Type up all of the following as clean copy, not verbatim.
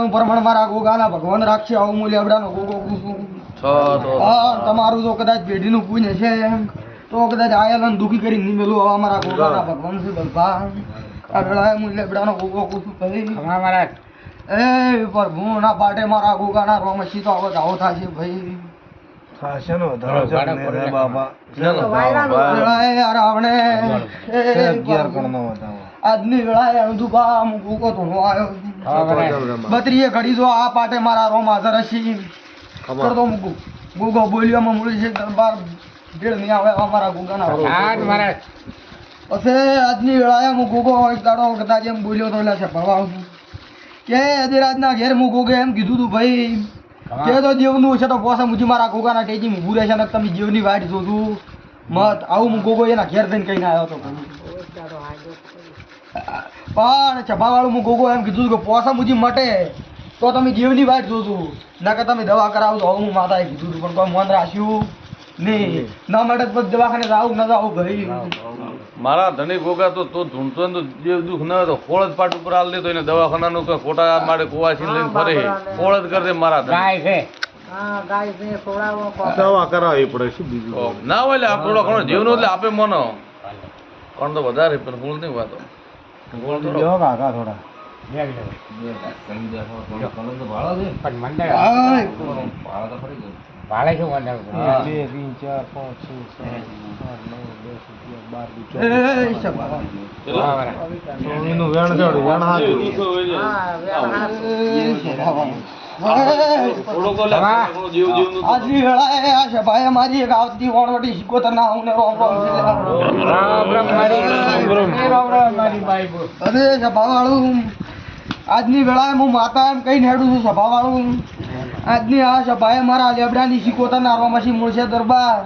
પ્રમાણ મારા ગોગાના ભગવાન રાખશે આવું હું લેબડાનો ગોગો કુસું તમારું જો કદાચ પેઢીનું પુણ્ય છે તો કદાચ આયલન દુખી કરી નિમેલું અમારા ગોગાના ભગવાન છે બલભા આ વેળાએ હું લેબડાનો ગોગો કુસું ભાઈ એ પ્રભુ ના પાટે મારા ગોગાના રોમસી તો આવો જાવો થાશે ભાઈ થાશે નો ધરો જને બાબા વેળાએ યાર આવણે 11 કોણ નો વધાવો આજની વેળાએ અણધુબા હું ગોગો ધોણો આવ્યો બત્રીએ ઘડી જો આ પાટે મારા રોમ હાજર હશી કરતો મુકુ ગોગો બોલ્યામાં મૂળી છે દરબાર ભીડ નહીં આવે અમારા ગોગાના પછી આજની વેળાએ હું ગોગો એક દાડો કદાચ એમ બોલ્યો તો એટલે છે ભરવા કે અધિરાજના ઘેર હું ગોગે એમ કીધું તું ભાઈ કે તો દેવનું છે તો પોસા મુજી મારા ગોગાના ટેજી ઊભું રહેશે ને તમે દેવની વાટ જોતું મત આવું હું ગોગો એના ઘેર જઈને કહીને આવ્યો હતો પણ છપાવાળું હું ગોગો એમ કીધું કે પોસા મુજી મટે તો તમે દેવની વાટ જોતું ના કે તમે દવા કરાવજો આવું હું માતાએ કીધું હતું પણ કોઈ મન રાખ્યું નહીં ના માટે પછી દવાખાને આવું ન જાવું ભાઈ મારા ધણી ગોગા તો ઢૂંઢતો ને જે દુઃખ ન હતો ખોળ જ પાટ ઉપર હાલ દેતો એને દવાખાનાનું કોઈ ખોટા મારે કુવાસી લઈને ફરે ખોળ જ કરશે મારા દવા કરાવવી પડે શું બીજું ના હોય એટલે આપણો ઘણો જીવનો એટલે આપે મનો પણ તો વધારે પણ મૂળ નહીં વાતો ભાડે શું 2 3 4 આજની વેળાએ આ સભાએ મારી એક આવતી વણવટી સિકોતર ના હું ને રોમ રોમ અરે સભાવાળું આજની વેળાએ હું માતા એમ કહીને હેડું છું સભાવાળું આજની આ સભાએ મારા લેબડાની સિકોતર નારવામાંથી મળશે દરબાર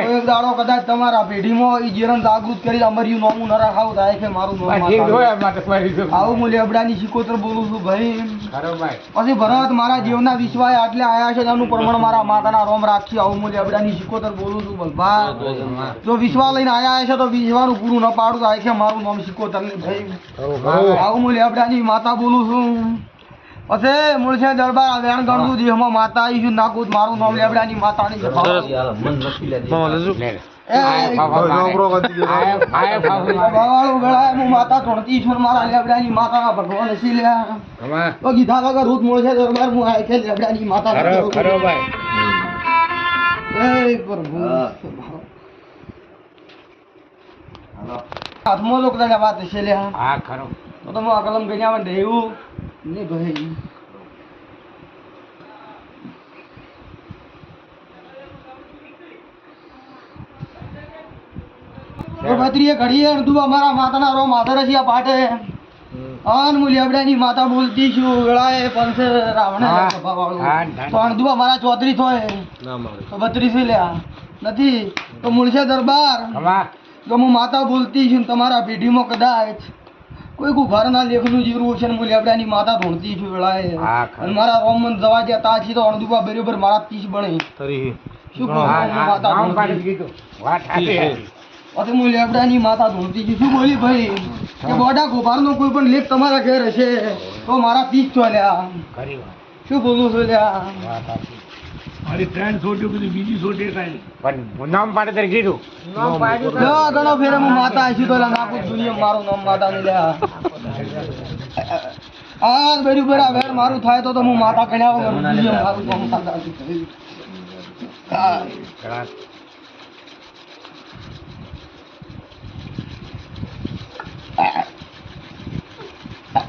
એક દાડો કદાચ તમારા પેઢીમાં ઈ જીવન જાગૃત કરી અમર્યું નોમું ન રાખાવું થાય કે મારું નોમ આવું હું લેબડાની સિકોતર બોલું છું ભાઈ પછી ભરત મારા જીવના વિશ્વાસ આટલે આયા છે એનું પ્રમાણ મારા માતાના રોમ રાખી આવું હું લેબડાની સિકોતર બોલું છું બલભા જો વિશ્વાસ લઈને આયા છે તો વિશ્વાનું પૂરું ન પાડું થાય કે મારું નામ સિકોતર નહીં ભાઈ આવું હું લેબડાની માતા બોલું છું પછી મૂળશે દરબાર વેણ ગણતું દેહમાં માતા આવી છું નાખું મારું નામ લેબડાની માતાની માતા ધોણતી છું મારા લેબડાની માતાના ભગવાન હસી લ્યા તો કીધા વગર રૂત મૂળશે દરબાર હું આ છે લેબડાની માતા હાથમાં લોકો વાત હશે લ્યા તો હું આ કલમ ગણ્યા રહેવું નહીં ભાઈ બત્રીએ ઘડીએ તું અમારા માતાના રો માધર છે પાટે અન હું લેબડાની માતા બોલતી છું વેળાએ પંસે રાવણે પણ તું અમારા ચોતરી થોય તો 32 લ્યા નથી તો મૂળશે દરબાર તો હું માતા બોલતી છું તમારા પેઢીમાં કદાચ કોઈ ઘરના લેખનું જીવરું છે ને હું લેબડાની માતા ધોણતી છું વેળાએ અને મારા રોમન જવા જતા છે તો અણદુબા બરોબર મારા 30 બને શું માતા પછી હું લેબડાની માતા ધોણતી છું શું બોલી ભાઈ કે બોડા ગોપારનો કોઈ પણ લેખ તમારા ઘેર હશે તો મારા 30 ચોલ્યા શું બોલું છું લ્યા મારી ફ્રેન્ડ છોટ્યું બધું બીજી છોટી કાંઈ પણ નામ પાડે તારે કીધું ઘણો ફેરે હું માતા આવીશું તો નાખું દુનિયા મારું નામ માતા ને લ્યા આ બરોબર આ વેર મારું થાય તો હું માતા કણ્યા વગર દુનિયા મારું નામ માતા